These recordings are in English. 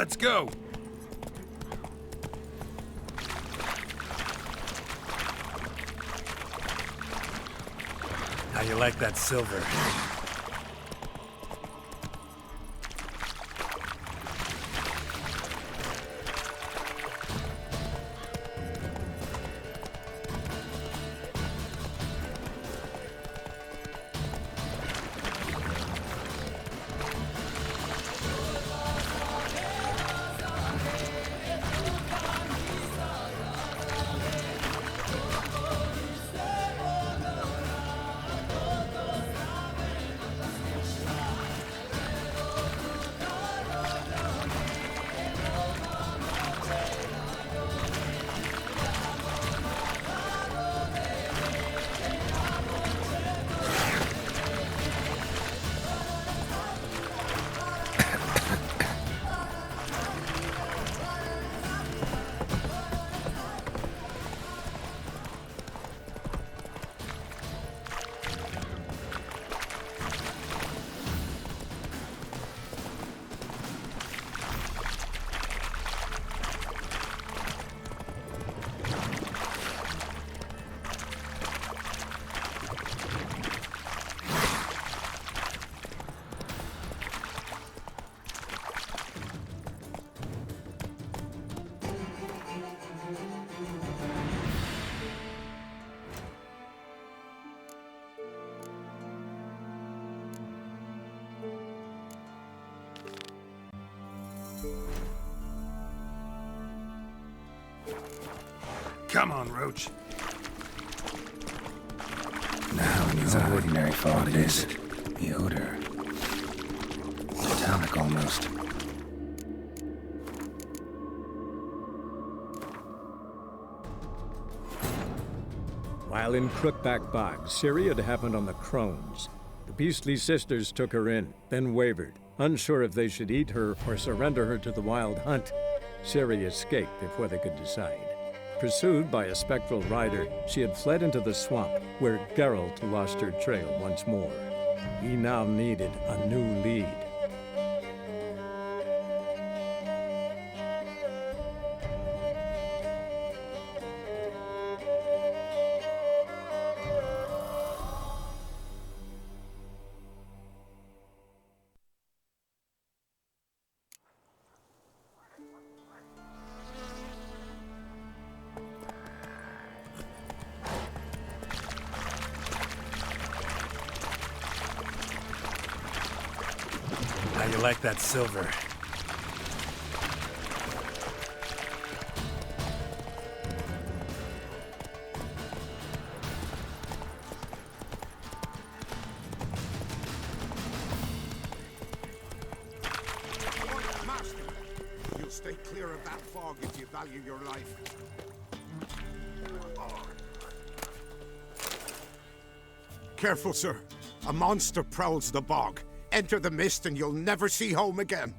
Let's go! How you like that silver? Come on, Roach. Now no ordinary fog it is. The odor. Metallic almost. While in Crookback Bog, Ciri had happened on the Crones. The Beastly Sisters took her in, then wavered, unsure if they should eat her or surrender her to the Wild Hunt. Ciri escaped before they could decide. Pursued by a spectral rider, she had fled into the swamp, where Geralt lost her trail once more. He now needed a new lead. How you like that silver? Master, you'll stay clear of that fog if you value your life. Careful, sir. A monster prowls the bog. Enter the mist and you'll never see home again.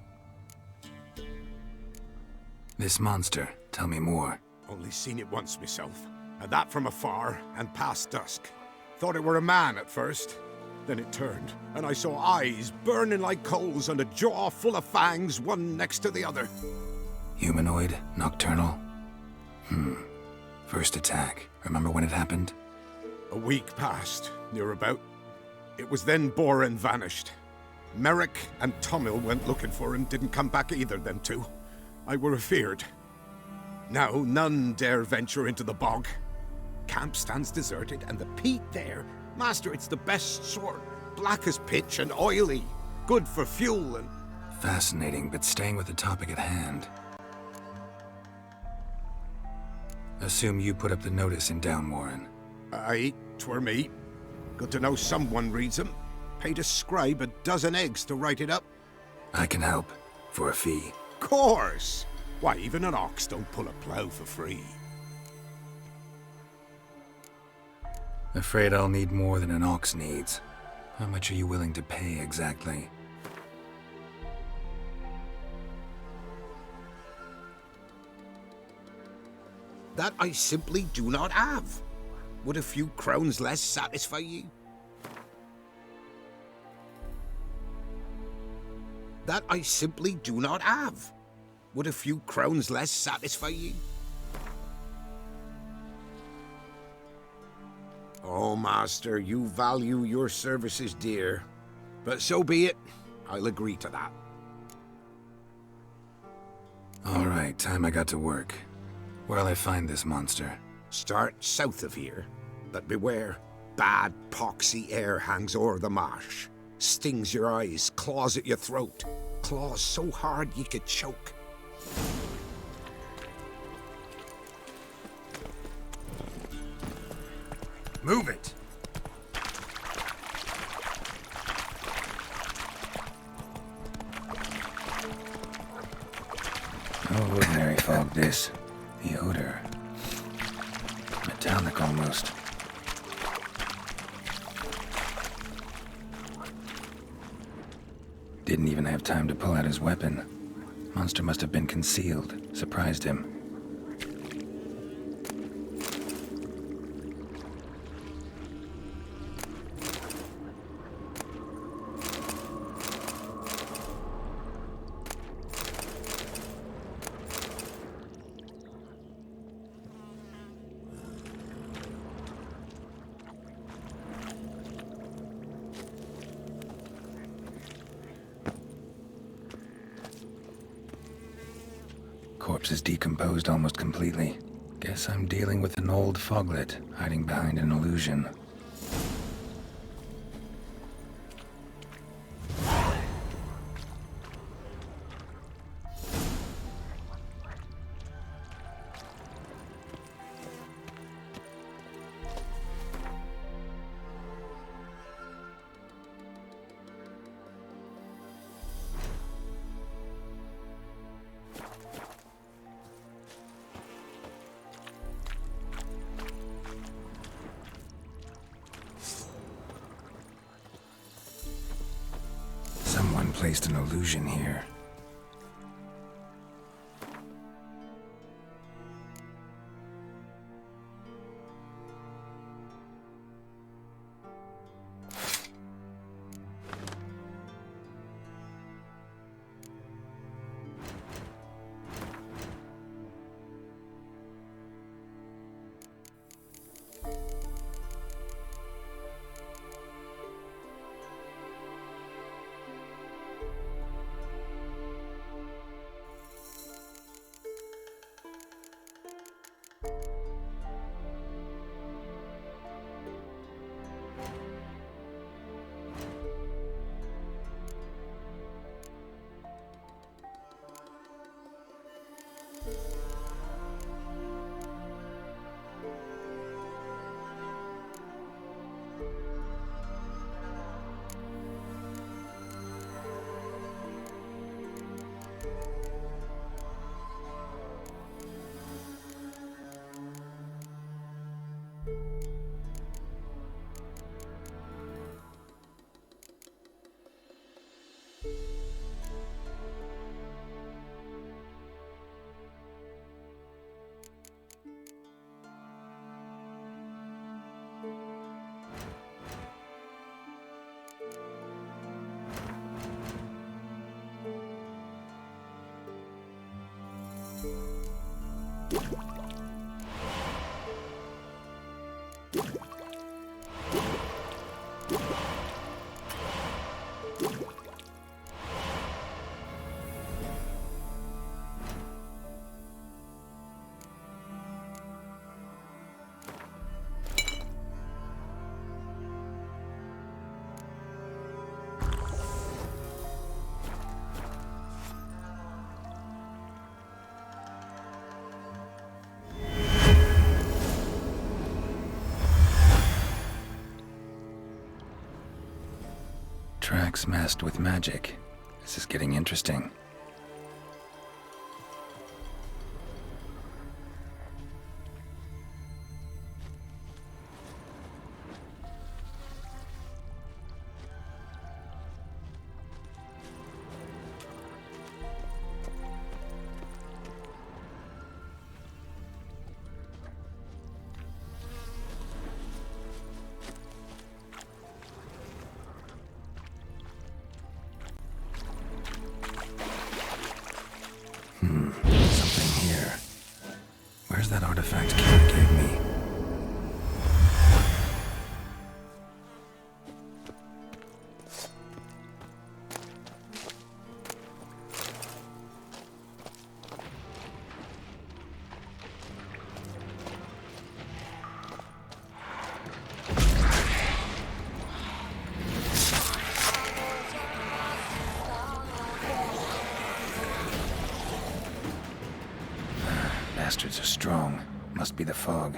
This monster, tell me more. Only seen it once myself, and that from afar and past dusk. Thought it were a man at first. Then it turned, and I saw eyes burning like coals and a jaw full of fangs, one next to the other. Humanoid? Nocturnal? First attack. Remember when it happened? A week passed, near about. It was then Boren vanished. Merrick and Tomil went looking for him, didn't come back either, them two. I were afeard. Now none dare venture into the bog. Camp stands deserted, and the peat there, master, it's the best sort. Black as pitch and oily. Good for fuel and... Fascinating, but staying with the topic at hand. Assume you put up the notice in Downwarren. Aye, 'twere me. Good to know someone reads 'em. Paid a scribe a dozen eggs to write it up. I can help. For a fee. Course! Why, even an ox don't pull a plough for free. Afraid I'll need more than an ox needs. How much are you willing to pay exactly? That I simply do not have. Would a few crowns less satisfy you? That I simply do not have. Would a few crowns less satisfy ye? Oh, master, you value your services dear. But so be it. I'll agree to that. All right, time I got to work. Where'll I find this monster? Start south of here, but beware. Bad, poxy air hangs o'er the marsh. Stings your eyes, claws at your throat. Claws so hard ye could choke. Move it! No ordinary fog, this. The odor. Metallic almost. Didn't even have time to pull out his weapon. Monster must have been concealed. Surprised him. Corpse is decomposed almost completely. Guess I'm dealing with an old foglet, hiding behind an illusion. Someone placed an illusion here. Tracks masked with magic. This is getting interesting. that artifact Kira gave me? Bastards are strong. Must be the fog.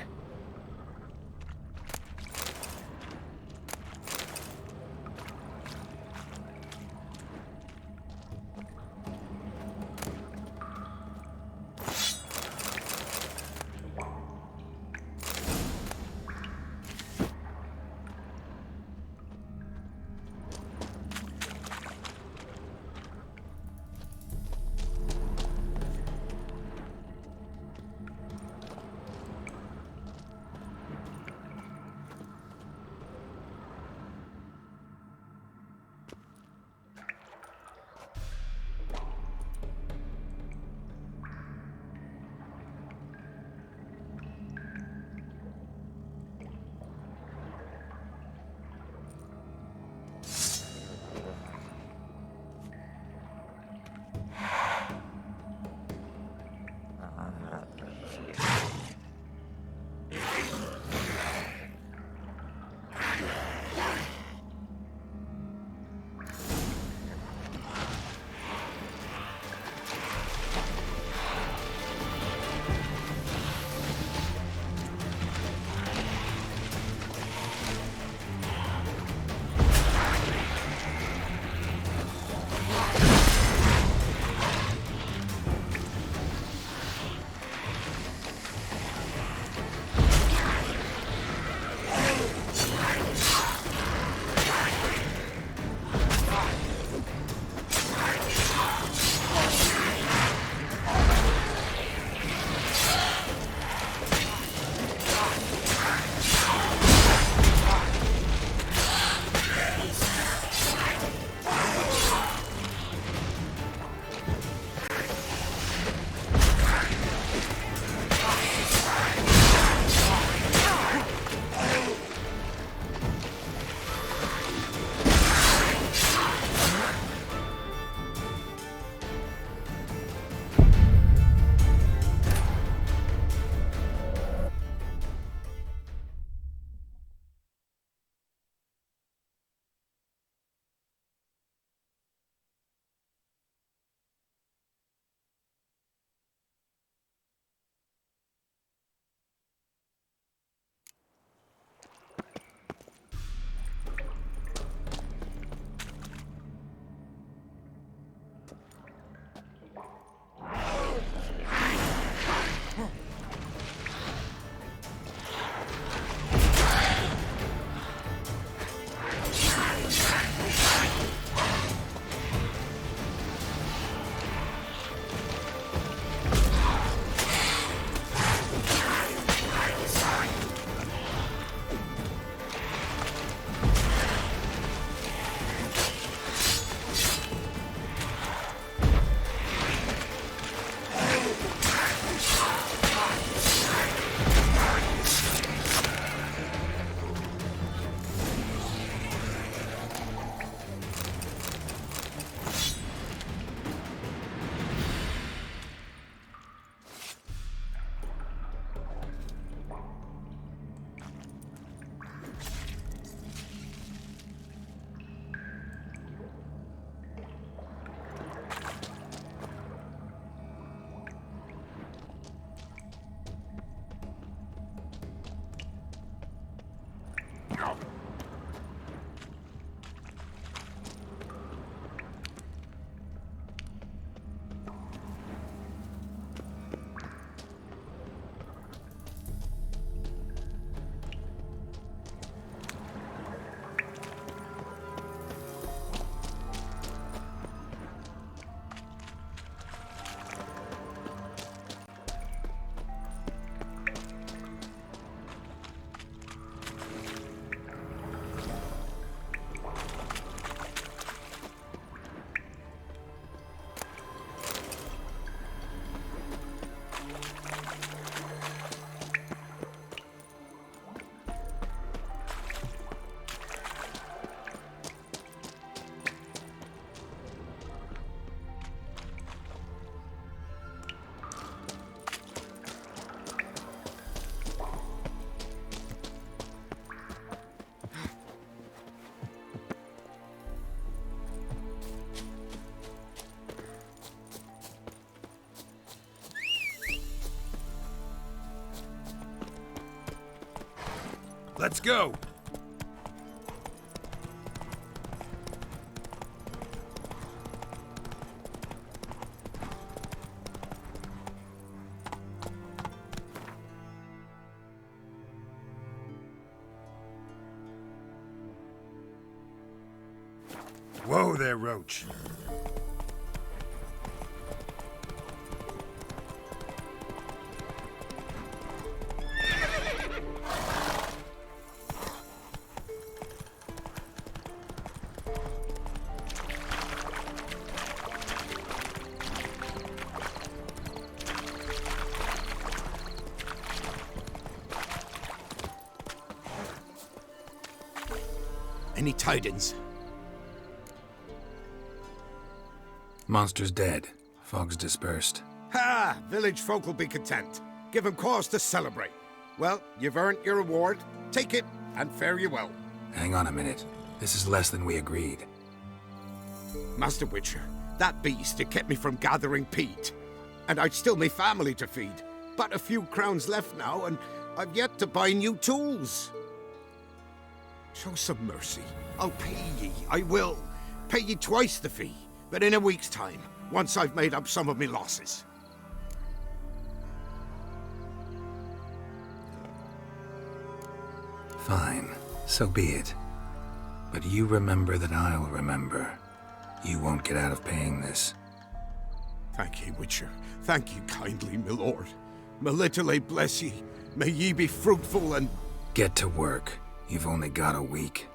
Let's go! Whoa there, Roach. Any tidings? Monster's dead. Fog's dispersed. Ha! Village folk will be content. Give 'em cause to celebrate. Well, you've earned your reward. Take it, and fare you well. Hang on a minute. This is less than we agreed. Master Witcher, that beast, it kept me from gathering peat. And I'd still me family to feed. But a few crowns left now, and I've yet to buy new tools. Show some mercy. I'll pay ye, I will. Pay ye twice the fee, but in a week's time, once I've made up some of me losses. Fine. So be it. But you remember that I'll remember. You won't get out of paying this. Thank ye, Witcher. Thank ye kindly, my lord. Melitele bless ye. May ye be fruitful and... Get to work. You've only got a week.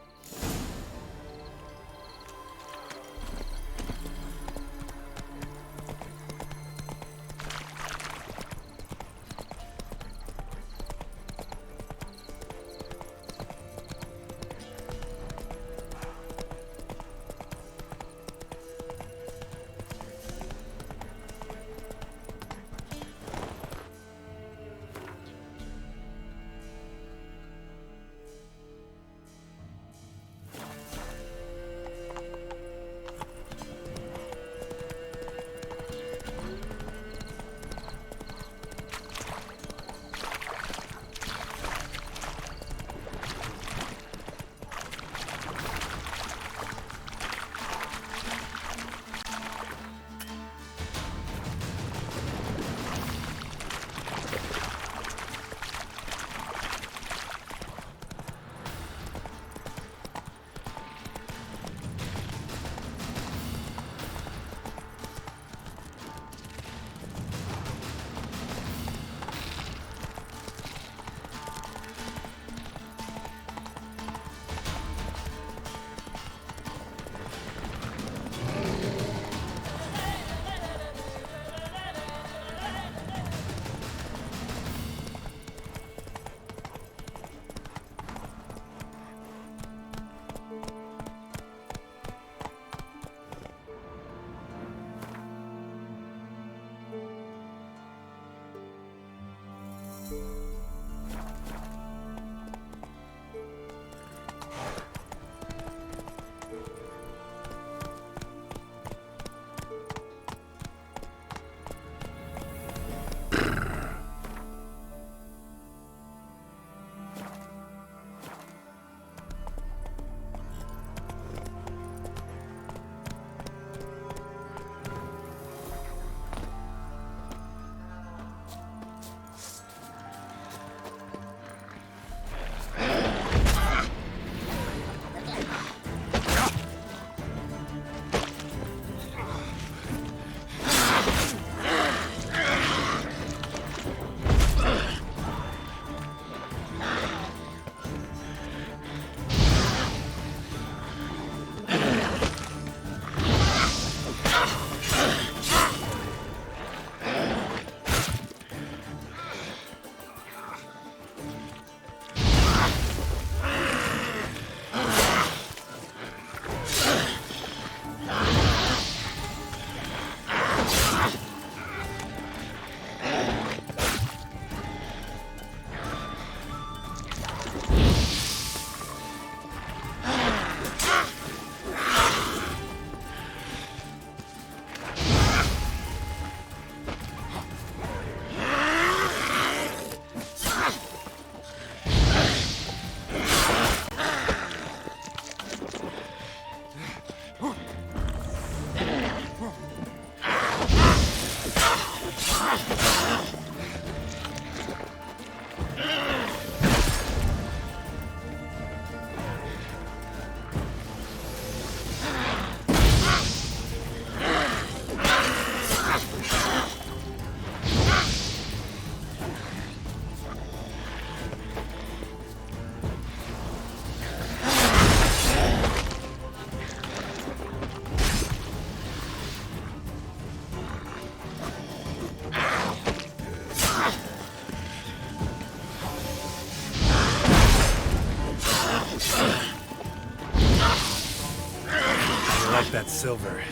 want that silver.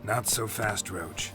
Not so fast, Roach.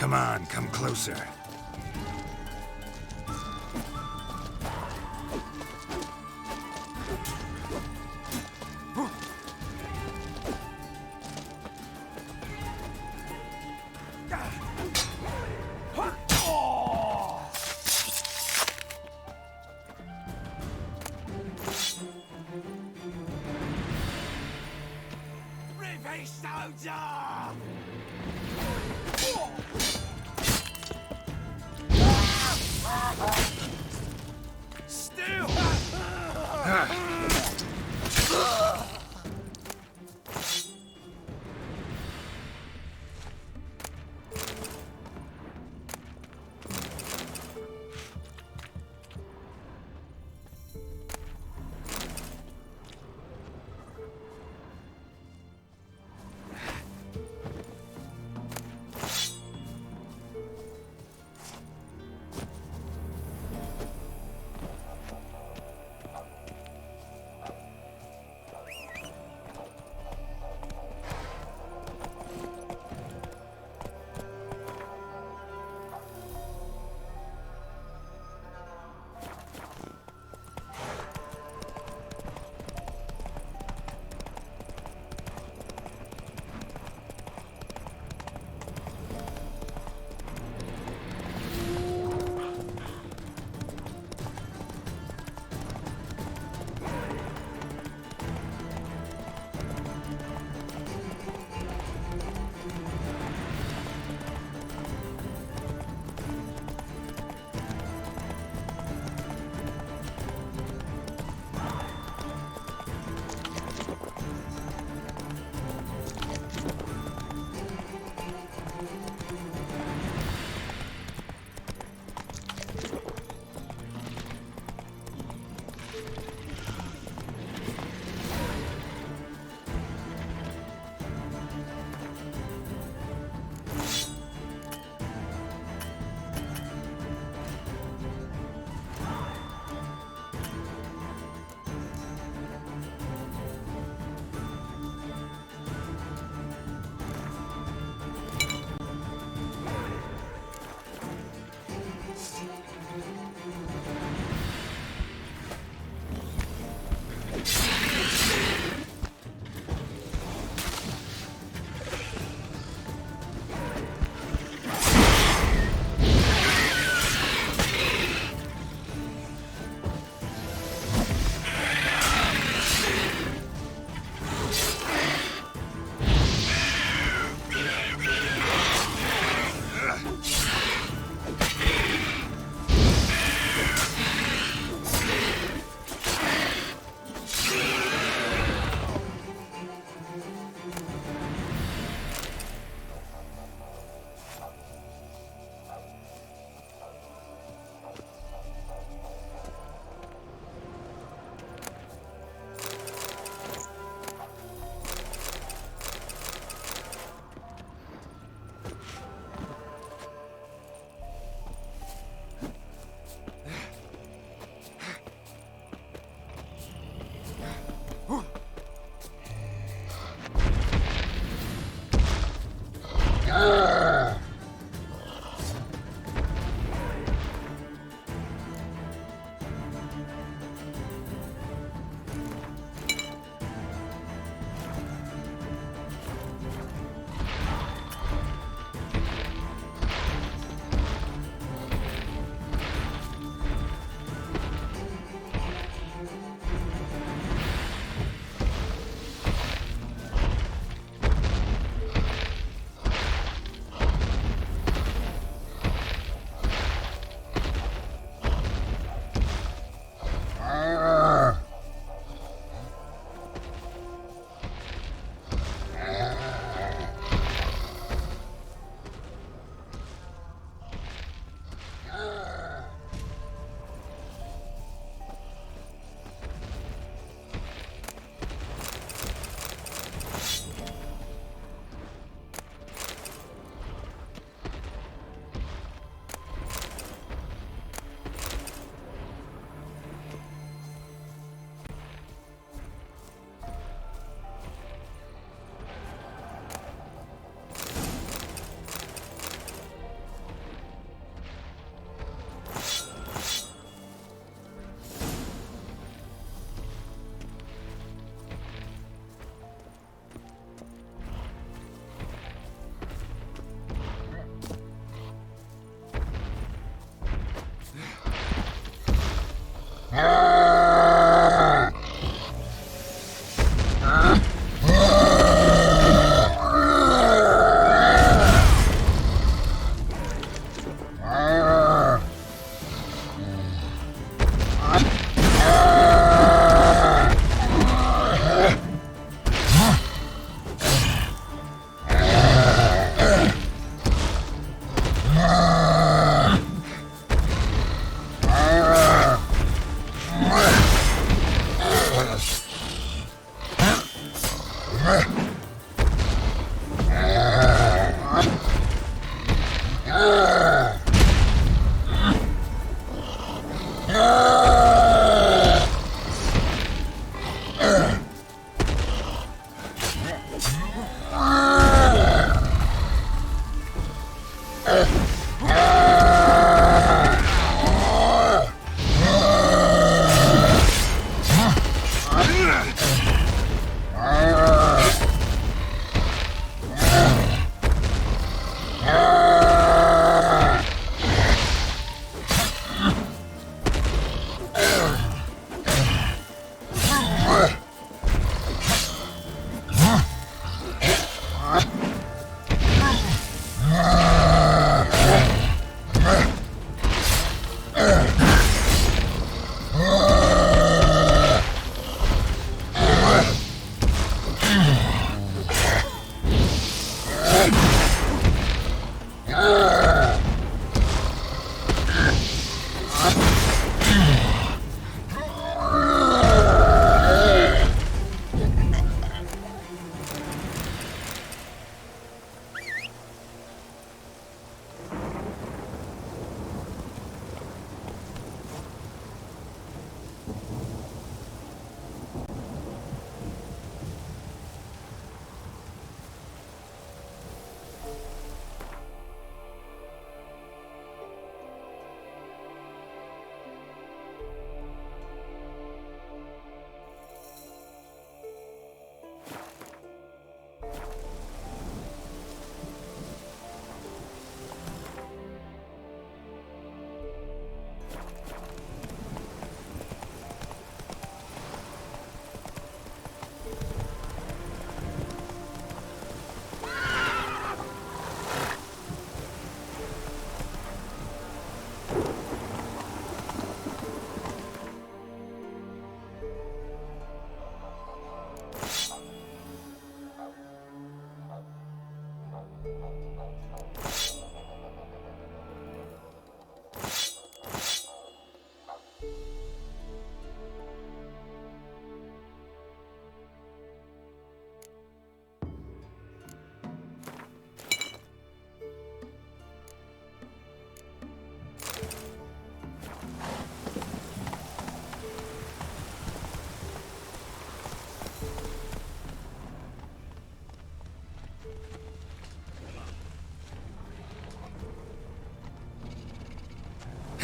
Come on, come closer.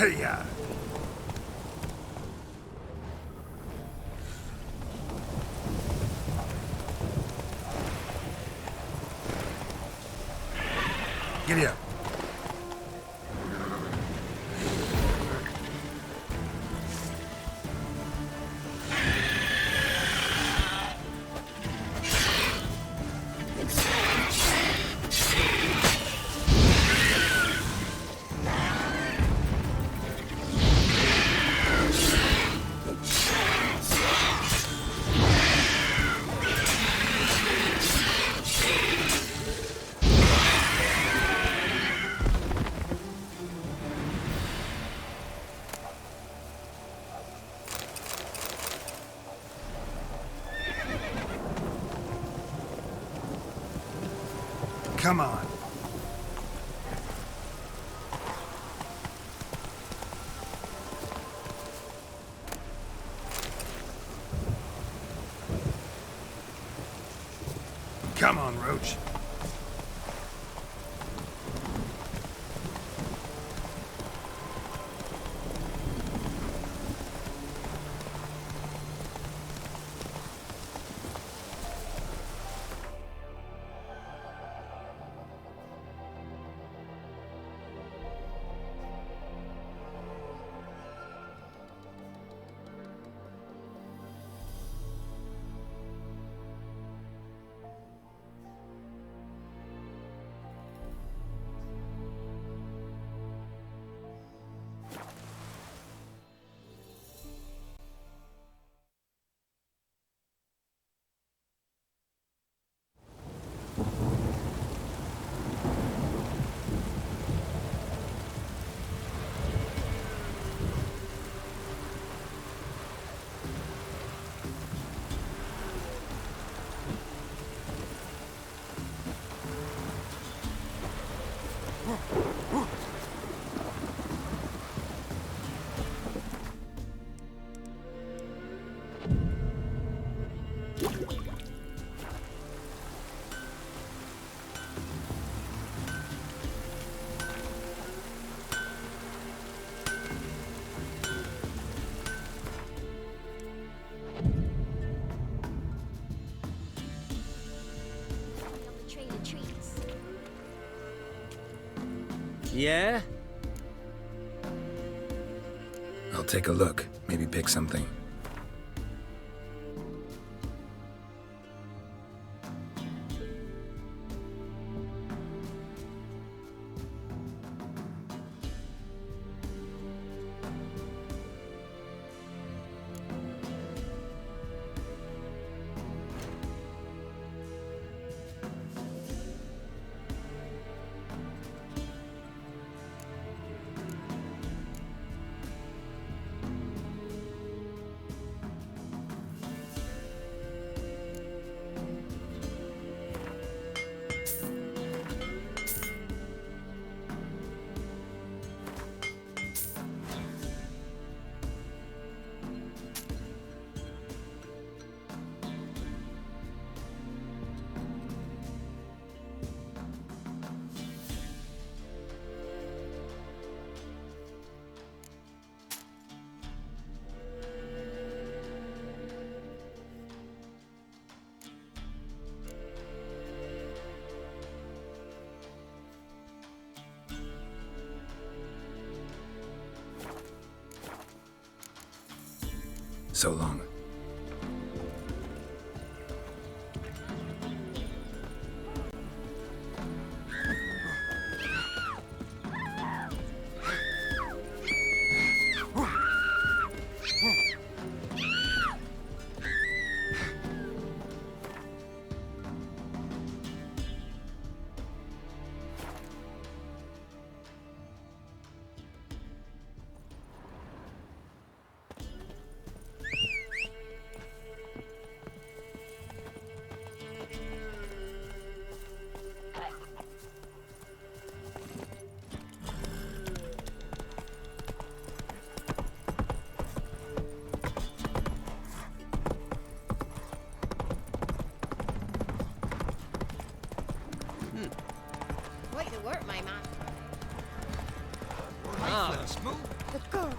Hey-ya! Giddy up. Come on. Come on, Roach. Yeah? I'll take a look. Maybe pick something. So long. Quite the work, my man. Smooth. The girl.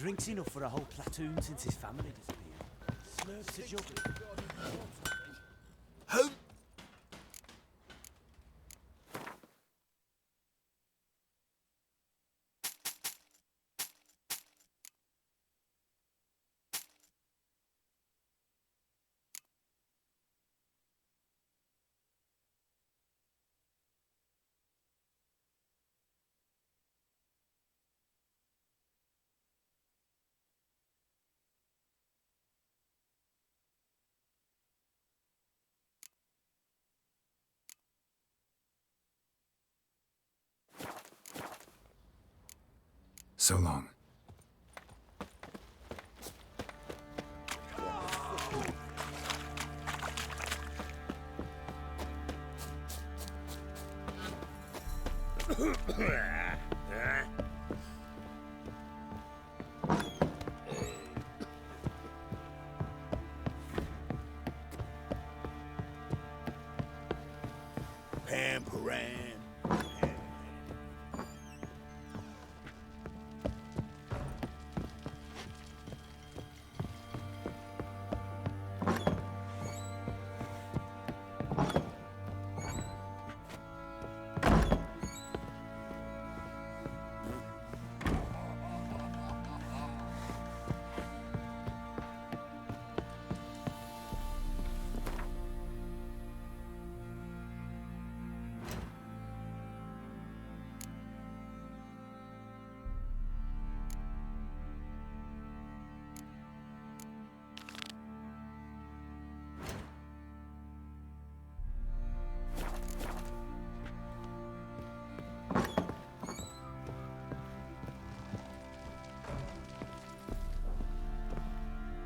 drinks enough for a whole platoon since his family disappeared. Slurps a jug. Who? So long. Pamperan.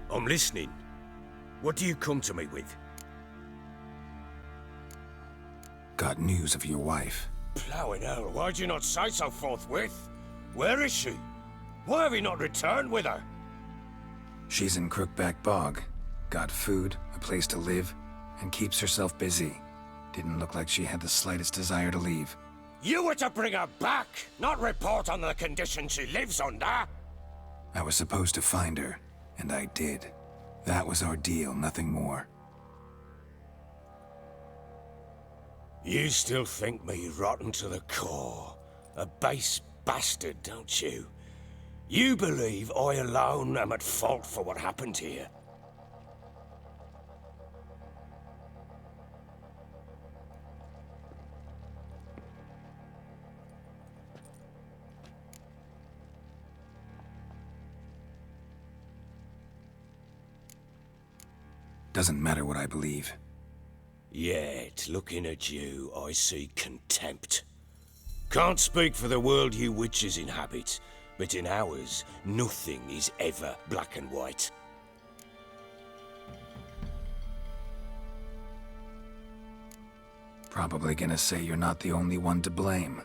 I'm listening. What do you come to me with? Got news of your wife. Plowing hell, why'd you not say so forthwith? Where is she? Why have you not returned with her? She's in Crookback Bog. Got food, a place to live, and keeps herself busy. Didn't look like she had the slightest desire to leave. You were to bring her back, not report on the condition she lives under. I was supposed to find her, and I did. That was our deal, nothing more. You still think me rotten to the core. A base bastard, don't you? You believe I alone am at fault for what happened here. Doesn't matter what I believe. Yet, looking at you, I see contempt. Can't speak for the world you witches inhabit, but in ours, nothing is ever black and white. Probably gonna say you're not the only one to blame.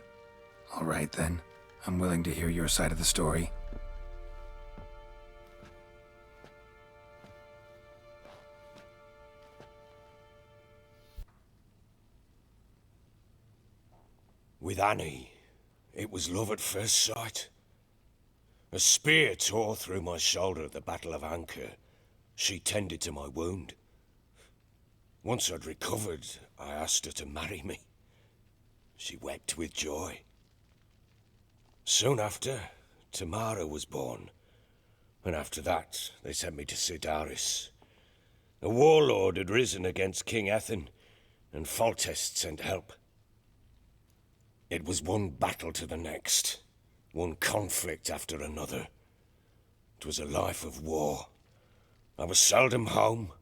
All right then, I'm willing to hear your side of the story. With Annie, it was love at first sight. A spear tore through my shoulder at the Battle of Anchor. She tended to my wound. Once I'd recovered, I asked her to marry me. She wept with joy. Soon after, Tamara was born. And after that, they sent me to Sidaris. A warlord had risen against King Ethan, and Foltest sent help. It was one battle to the next, one conflict after another. It was a life of war. I was seldom home,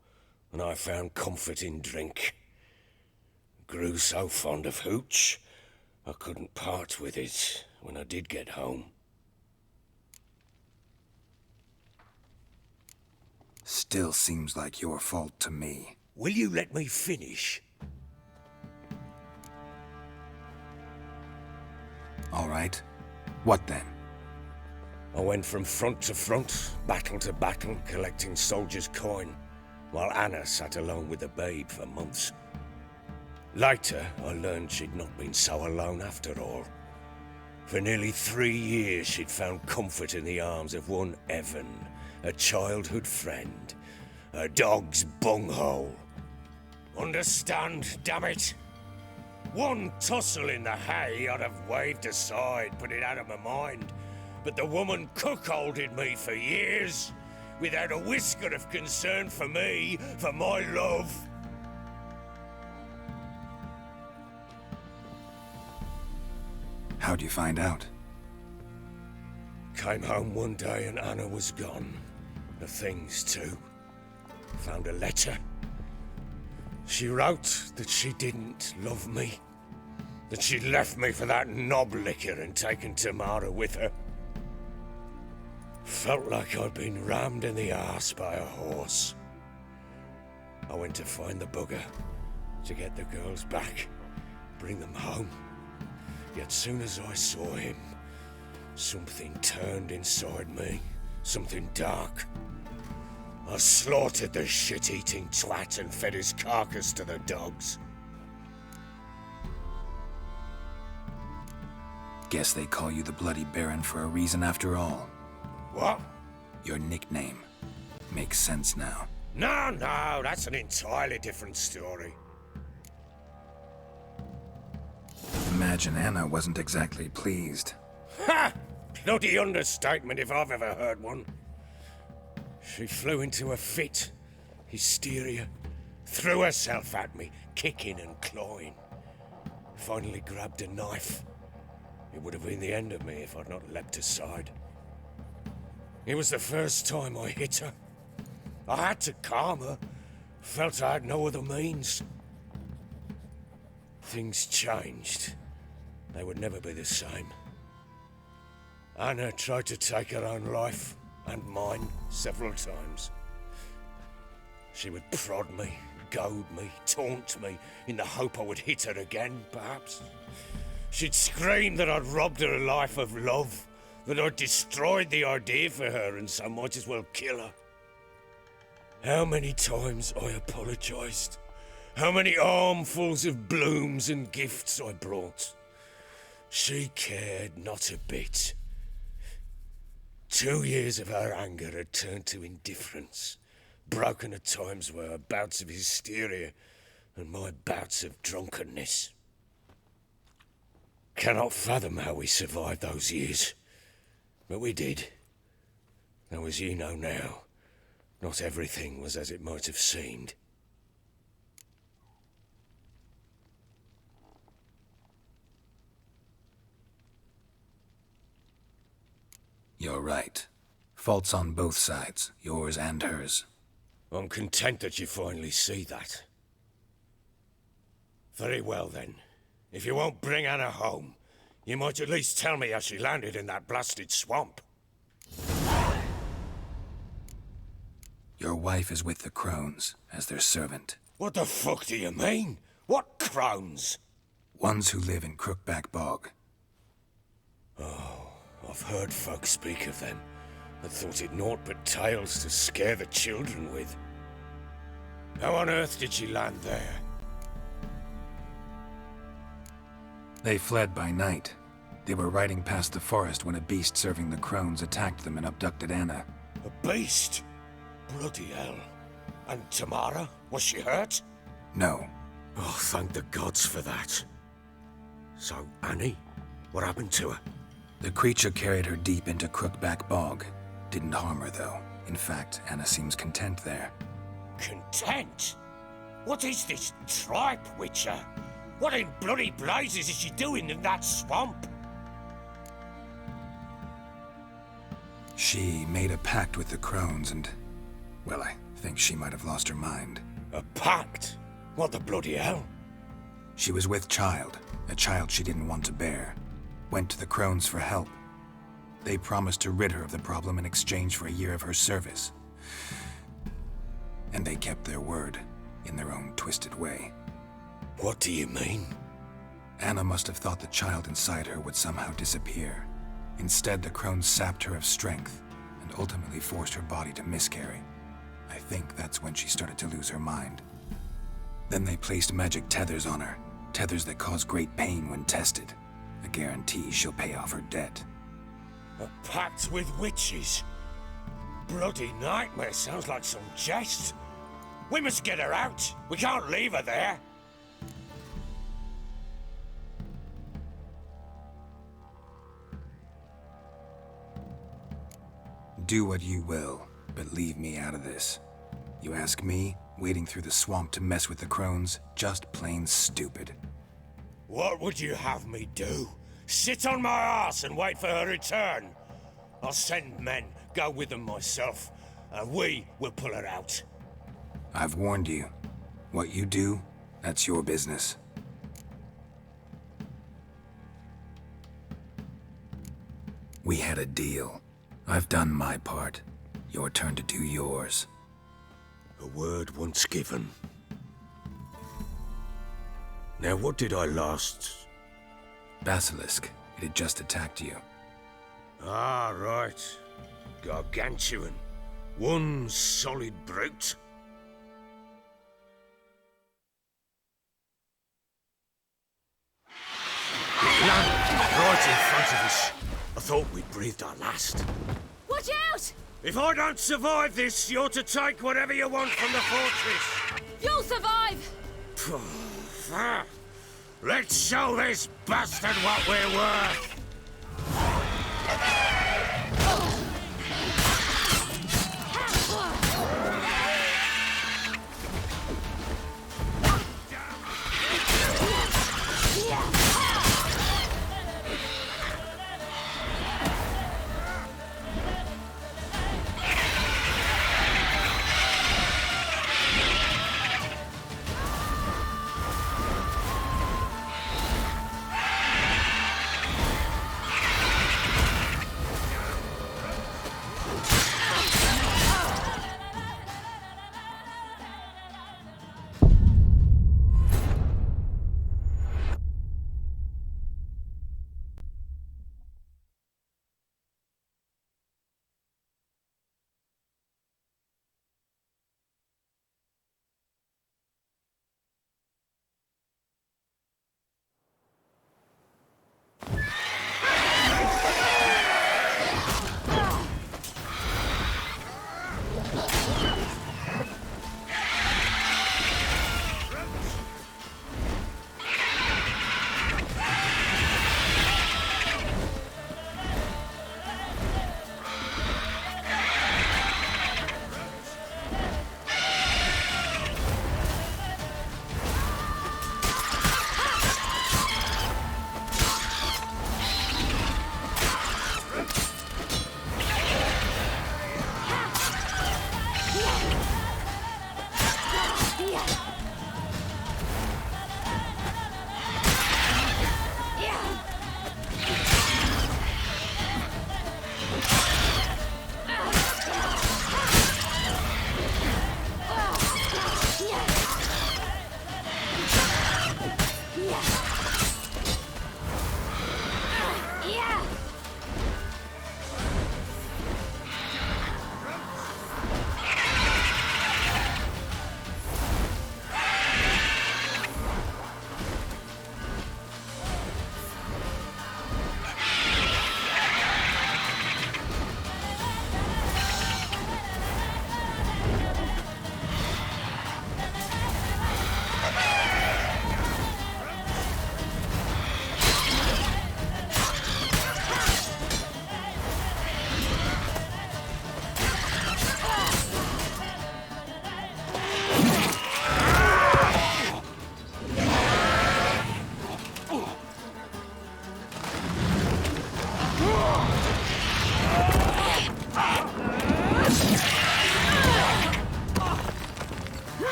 and I found comfort in drink. Grew so fond of hooch, I couldn't part with it when I did get home. Still seems like your fault to me. Will you let me finish? All right. What then? I went from front to front, battle to battle, collecting soldiers' coin, while Anna sat alone with the babe for months. Later, I learned she'd not been so alone after all. For nearly 3 years, she'd found comfort in the arms of one Evan, a childhood friend. A dog's bunghole. Understand, damn it? One tussle in the hay I'd have waved aside, put it out of my mind. But the woman cuckolded me for years, without a whisker of concern for me, for my love. How'd you find out? Came home one day and Anna was gone. The things too. Found a letter. She wrote that she didn't love me. That she'd left me for that knob licker and taken Tamara with her. Felt like I'd been rammed in the arse by a horse. I went to find the bugger, to get the girls back, bring them home. Yet soon as I saw him, something turned inside me, something dark. I slaughtered the shit-eating twat and fed his carcass to the dogs. Guess they call you the Bloody Baron for a reason after all. What? Your nickname. Makes sense now. No, that's an entirely different story. Imagine Anna wasn't exactly pleased. Ha! Bloody understatement if I've ever heard one. She flew into a fit, hysteria, threw herself at me, kicking and clawing. Finally grabbed a knife. It would have been the end of me if I'd not leapt aside. It was the first time I hit her. I had to calm her. Felt I had no other means. Things changed. They would never be the same. Anna tried to take her own life, and mine, several times. She would prod me, goad me, taunt me, in the hope I would hit her again, perhaps. She'd scream that I'd robbed her life of love, that I'd destroyed the idea for her and so might as well kill her. How many times I apologized. How many armfuls of blooms and gifts I brought. She cared not a bit. 2 years of her anger had turned to indifference, broken at times by her bouts of hysteria and my bouts of drunkenness. Cannot fathom how we survived those years, but we did. Though as you know now, not everything was as it might have seemed. You're right. Faults on both sides, yours and hers. I'm content that you finally see that. Very well then. If you won't bring Anna home, you might at least tell me how she landed in that blasted swamp. Your wife is with the Crones, as their servant. What the fuck do you mean? What crones? Ones who live in Crookback Bog. I've heard folk speak of them, but thought it naught but tales to scare the children with. How on earth did she land there? They fled by night. They were riding past the forest when a beast serving the Crones attacked them and abducted Anna. A beast? Bloody hell. And Tamara? Was she hurt? No. Oh, thank the gods for that. So, Annie? What happened to her? The creature carried her deep into Crookback Bog. Didn't harm her, though. In fact, Anna seems content there. Content? What is this tripe, Witcher? What in bloody blazes is she doing in that swamp? She made a pact with the Crones and... well, I think she might have lost her mind. A pact? What the bloody hell? She was with child, a child she didn't want to bear. Went to the Crones for help. They promised to rid her of the problem in exchange for a year of her service. And they kept their word, in their own twisted way. What do you mean? Anna must have thought the child inside her would somehow disappear. Instead, the Crones sapped her of strength, and ultimately forced her body to miscarry. I think that's when she started to lose her mind. Then they placed magic tethers on her, tethers that cause great pain when tested. I guarantee she'll pay off her debt. A pact with witches? Bloody nightmare, sounds like some jest. We must get her out. We can't leave her there. Do what you will, but leave me out of this. You ask me, wading through the swamp to mess with the crones, just plain stupid. What would you have me do? Sit on my ass and wait for her return? I'll send men, go with them myself, and we will pull her out. I've warned you. What you do, that's your business. We had a deal. I've done my part. Your turn to do yours. A word once given. Now, what did I last... Basilisk. It had just attacked you. Ah, right. Gargantuan. One solid brute. Land right in front of us. I thought we'd breathed our last. Watch out! If I don't survive this, you're to take whatever you want from the fortress. You'll survive! Let's show this bastard what we're worth.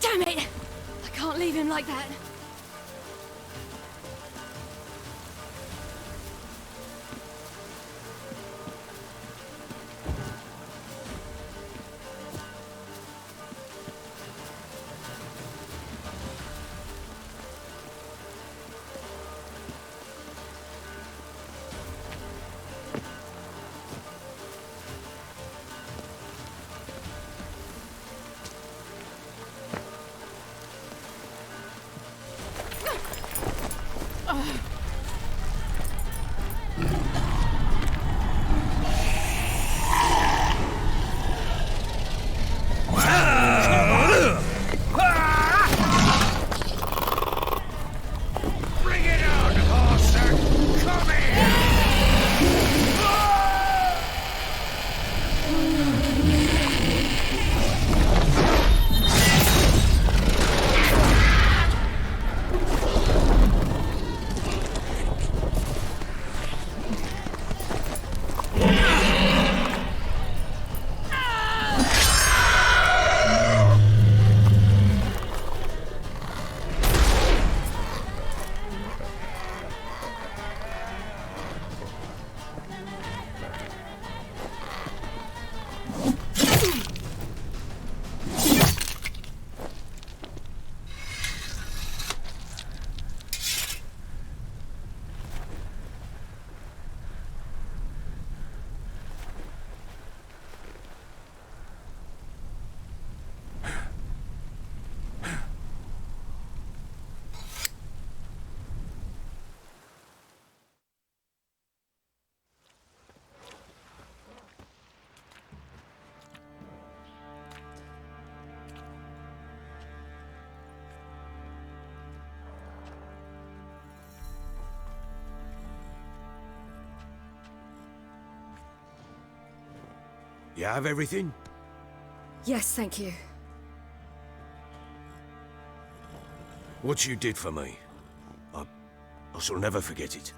Damn it! I can't leave him like that. You have everything? Yes, thank you. What you did for me, I shall never forget it.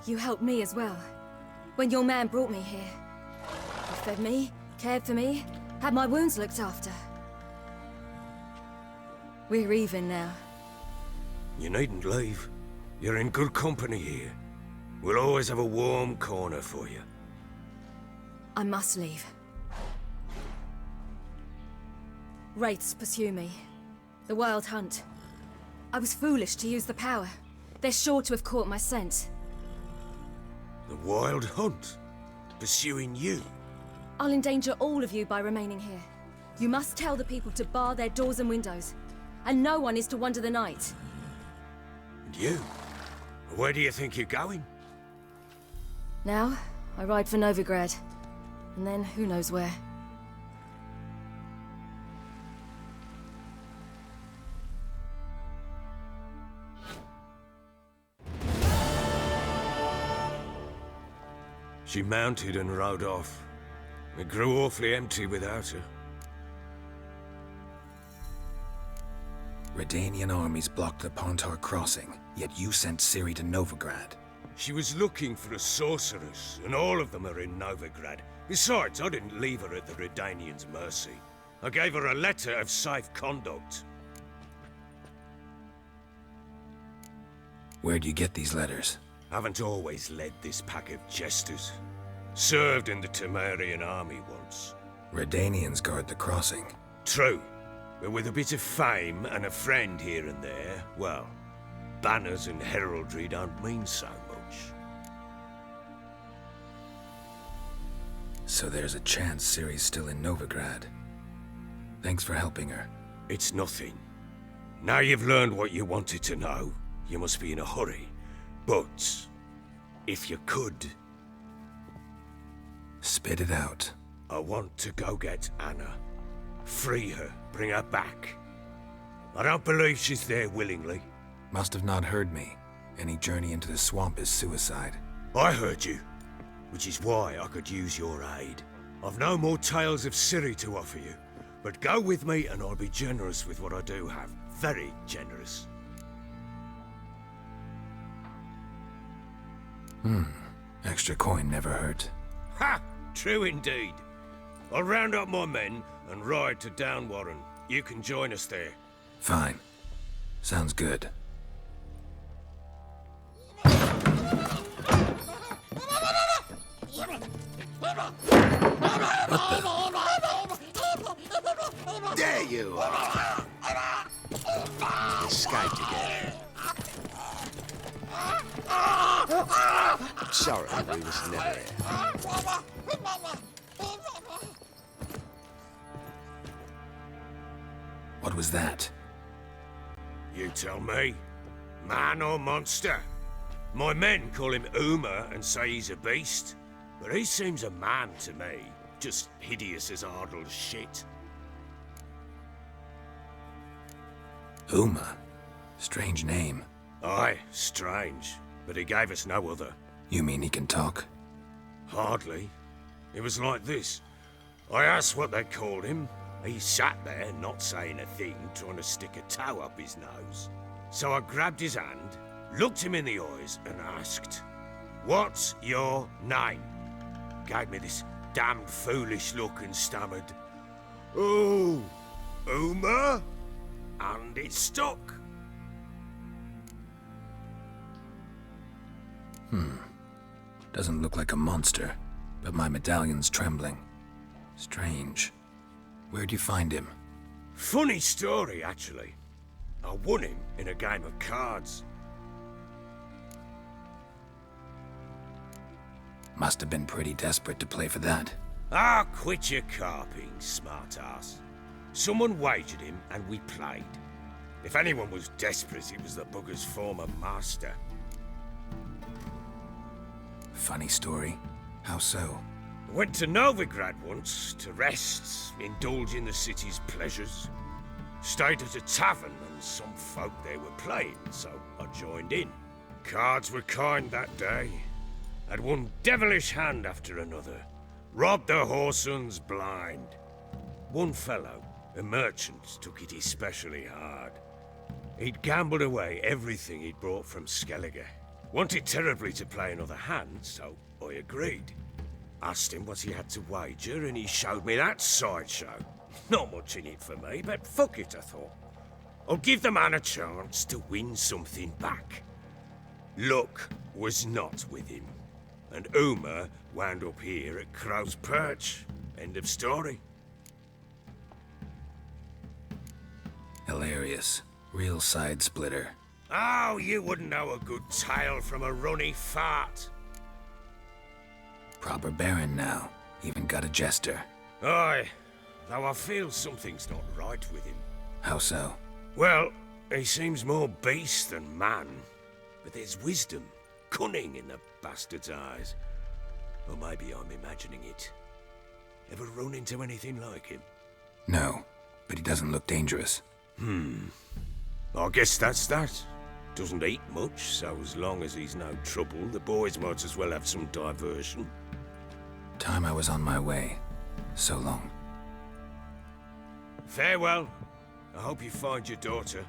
You helped me as well. When your man brought me here. You fed me, cared for me, had my wounds looked after. We're even now. You needn't leave. You're in good company here. We'll always have a warm corner for you. I must leave. Wraiths pursue me. The Wild Hunt. I was foolish to use the power. They're sure to have caught my scent. The Wild Hunt? Pursuing you? I'll endanger all of you by remaining here. You must tell the people to bar their doors and windows. And no one is to wander the night. And you? Where do you think you're going? Now, I ride for Novigrad. And then, who knows where. She mounted and rode off. It grew awfully empty without her. Redanian armies blocked the Pontar crossing, yet you sent Ciri to Novigrad. She was looking for a sorceress, and all of them are in Novigrad. Besides, I didn't leave her at the Redanians' mercy. I gave her a letter of safe conduct. Where'd you get these letters? Haven't always led this pack of jesters. Served in the Temerian army once. Redanians guard the crossing. True. But with a bit of fame and a friend here and there, well, banners and heraldry don't mean so much. So there's a chance Ciri's still in Novigrad. Thanks for helping her. It's nothing. Now you've learned what you wanted to know, you must be in a hurry. But, if you could... Spit it out. I want to go get Anna. Free her, bring her back. I don't believe she's there willingly. Must have not heard me. Any journey into the swamp is suicide. I heard you, which is why I could use your aid. I've no more tales of Ciri to offer you, but go with me and I'll be generous with what I do have. Very generous. Extra coin never hurt. Ha! True indeed. I'll round up my men and ride to Downwarren. You can join us there. Fine. Sounds good. There you are. Escaped again. Sorry, we was never here. What was that? You tell me. Man or monster? My men call him Uma and say he's a beast, but he seems a man to me. Just hideous as Ardle's shit. Uma? Strange name. Aye, strange, but he gave us no other. You mean he can talk? Hardly. It was like this. I asked what they called him. He sat there, not saying a thing, trying to stick a toe up his nose. So I grabbed his hand, looked him in the eyes, and asked, "What's your name?" Gave me this damned foolish look and stammered, "Oh, Uma?" And it stuck. Doesn't look like a monster, but my medallion's trembling. Strange. Where'd you find him? Funny story, actually. I won him in a game of cards. Must have been pretty desperate to play for that. Ah, quit your carping, smartass. Someone wagered him and we played. If anyone was desperate, it was the bugger's former master. Funny story. How so? Went to Novigrad once to rest, indulge in the city's pleasures. Stayed at a tavern and some folk there were playing, so I joined in. Cards were kind that day. Had one devilish hand after another. Robbed the whoresun's blind. One fellow, a merchant, took it especially hard. He'd gambled away everything he'd brought from Skellige. Wanted terribly to play another hand, so I agreed. Asked him what he had to wager, and he showed me that sideshow. Not much in it for me, but fuck it, I thought. I'll give the man a chance to win something back. Luck was not with him, and Uma wound up here at Crow's Perch. End of story. Hilarious. Real side splitter. Oh, you wouldn't know a good tale from a runny fart. Proper baron now. Even got a jester. Aye, though I feel something's not right with him. How so? Well, he seems more beast than man. But there's wisdom, cunning in the bastard's eyes. Or maybe I'm imagining it. Ever run into anything like him? No, but he doesn't look dangerous. I guess that's that. Doesn't eat much, so as long as he's no trouble, the boys might as well have some diversion. Time I was on my way. So long. Farewell. I hope you find your daughter.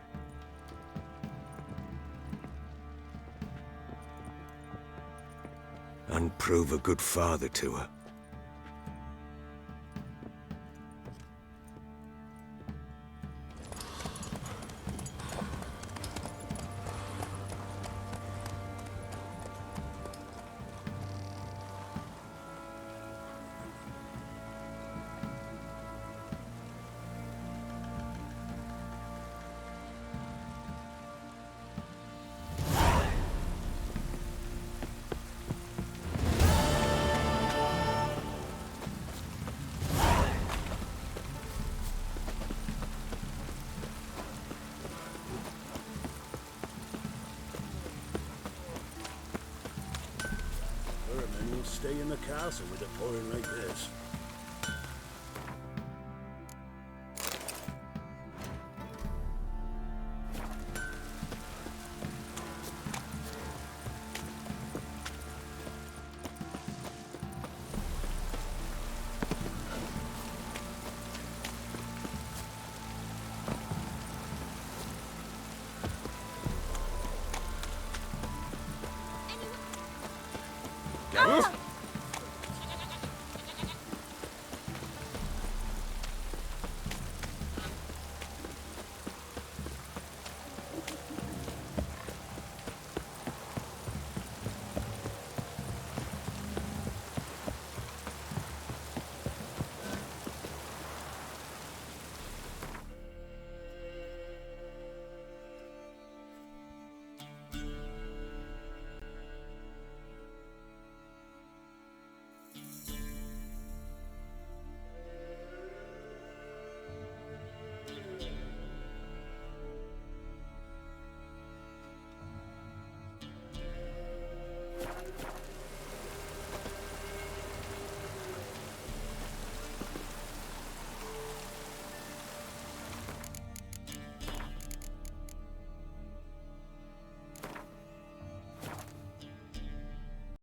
And prove a good father to her. Stay in the castle with it pouring like this.